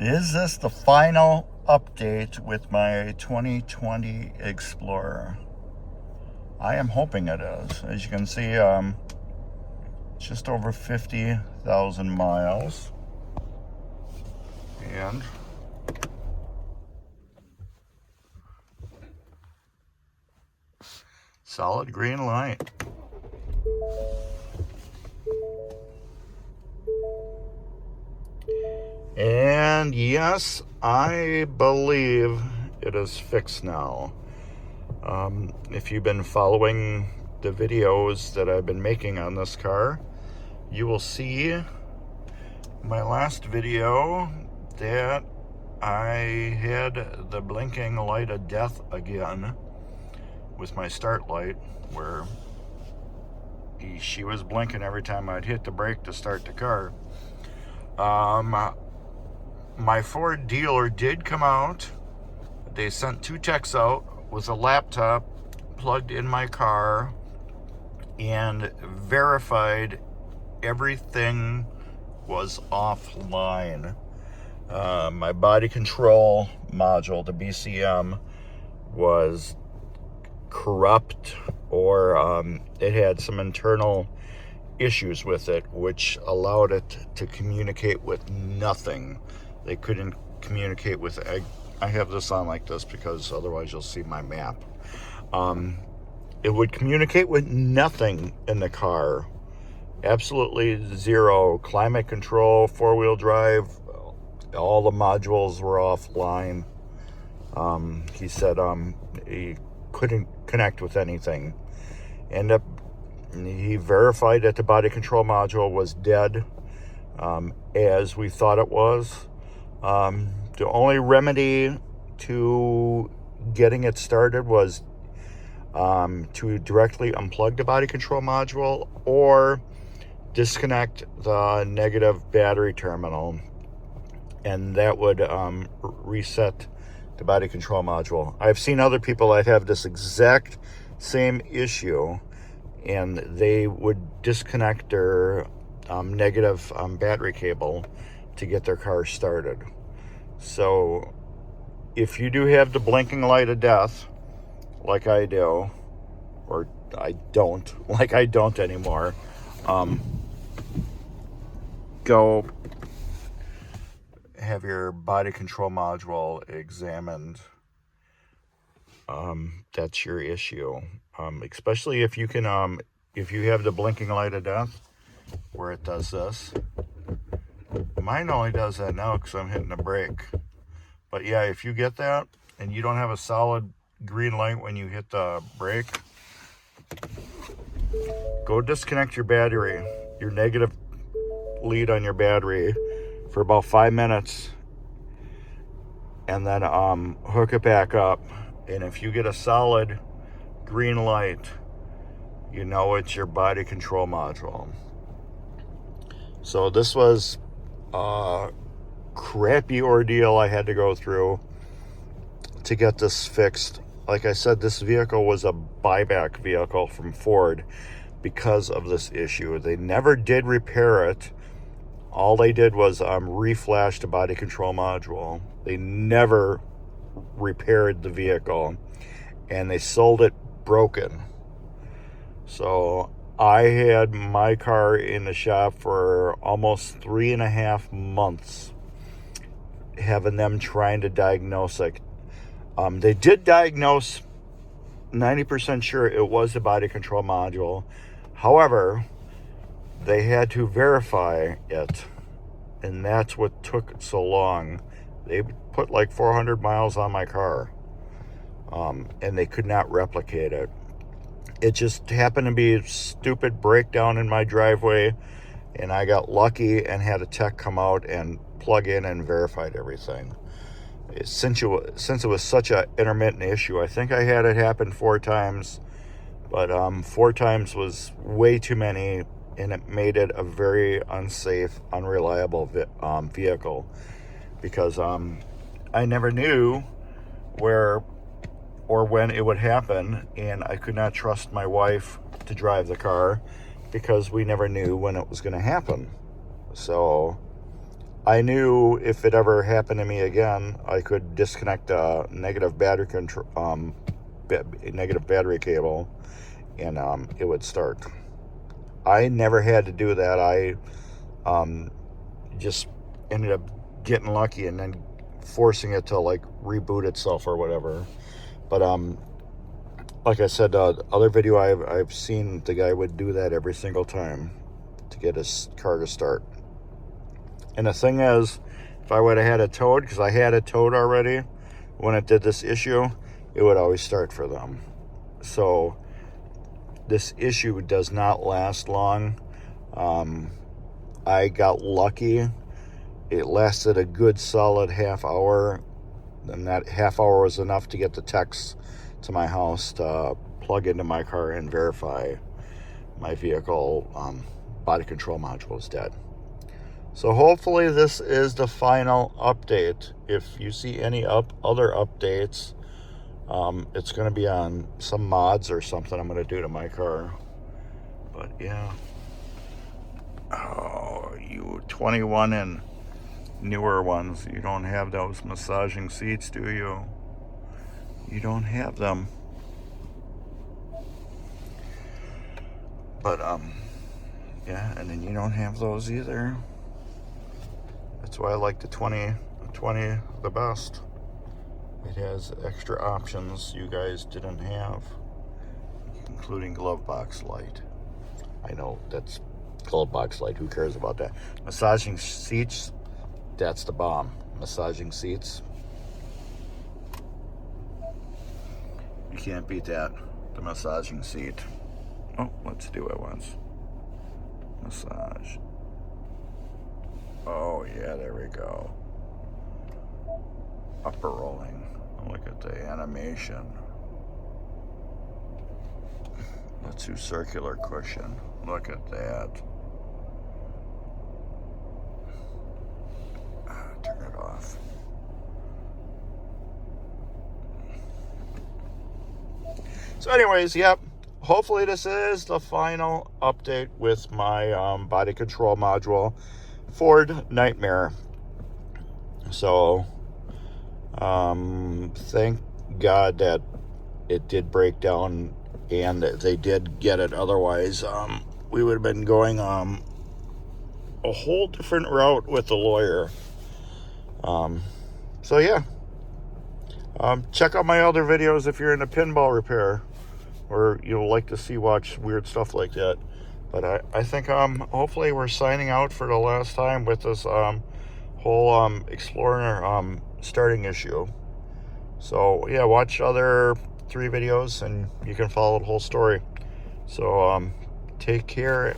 Is this the final update with my 2020 Explorer? I am hoping it is. As you can see, just over 50,000 miles. And solid green light. And yes, I believe it is fixed now. If you've been following the videos that I've been making on this car, you will see my last video that I had the blinking light of death again with my start light, where she was blinking every time I'd hit the brake to start the car. My Ford dealer did come out. They sent 2 techs out with a laptop plugged in my car and verified everything was offline. My body control module, the BCM, was corrupt, or it had some internal issues with it, which allowed it to communicate with nothing. They couldn't communicate with, I have this on like this because otherwise you'll see my map. It would communicate with nothing in the car. Absolutely zero. Climate control, 4-wheel drive, all the modules were offline. He said he couldn't connect with anything. He verified that the body control module was dead, as we thought it was. The only remedy to getting it started was to directly unplug the body control module or disconnect the negative battery terminal, and that would reset the body control module. I've seen other people that have this exact same issue, and they would disconnect their negative battery cable to get their car started. So if you do have the blinking light of death, like I do, or I don't, like I don't anymore, go have your body control module examined. That's your issue. Especially if you can, if you have the blinking light of death where it does this. Mine only does that now because I'm hitting the brake. But yeah, if you get that and you don't have a solid green light when you hit the brake, go disconnect your battery, your negative lead on your battery, for about 5 minutes, and then hook it back up. And if you get a solid green light, you know it's your body control module. So this was a crappy ordeal I had to go through to get this fixed. Like I said, this vehicle was a buyback vehicle from Ford because of this issue. They never did repair it. All they did was reflash the body control module. They never repaired the vehicle, and they sold it broken. So I had my car in the shop for almost 3.5 months, having them trying to diagnose it. They did diagnose, 90% sure it was the body control module. However, they had to verify it, and that's what took so long. They put like 400 miles on my car, and they could not replicate it. It just happened to be a stupid breakdown in my driveway, and I got lucky and had a tech come out and plug in and verified everything. Since it was such an intermittent issue, I think I had it happen 4 times, but 4 times was way too many, and it made it a very unsafe, unreliable vehicle, because I never knew where or when it would happen, and I could not trust my wife to drive the car because we never knew when it was going to happen. So I knew if it ever happened to me again, I could disconnect a negative battery control, negative battery cable, and it would start. I never had to do that. I just ended up getting lucky and then forcing it to like reboot itself or whatever. But like I said, other video I've seen, the guy would do that every single time to get his car to start. And the thing is, if I would have had a Toad, because I had a Toad already, when it did this issue, it would always start for them. So this issue does not last long. I got lucky. It lasted a good solid half hour, and that half hour was enough to get the techs to my house to plug into my car and verify my vehicle body control module is dead. So hopefully this is the final update. If you see any other updates, it's going to be on some mods or something I'm going to do to my car. But yeah. Oh, you 21 and newer ones, you don't have those massaging seats, do you? You don't have them. But yeah, and then you don't have those either. That's why I like the 20 the best. It has extra options you guys didn't have, including glove box light. I know that's glove box light, who cares about that? Massaging seats, that's the bomb. Massaging seats, you can't beat that. The massaging seat. Oh, let's do it once. Massage. Oh yeah, there we go. Upper rolling. Look at the animation. Let's do circular cushion. Look at that. Turn it off. So anyways, yep. Hopefully this is the final update with my body control module. Ford Nightmare. So thank God that it did break down and that they did get it. Otherwise we would have been going a whole different route with the lawyer. So yeah, check out my other videos if you're into pinball repair or you'll like to watch weird stuff like that. But I think hopefully we're signing out for the last time with this whole Explorer starting issue. So yeah, watch other 3 videos and you can follow the whole story. So take care,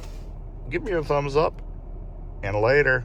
give me a thumbs up, and later.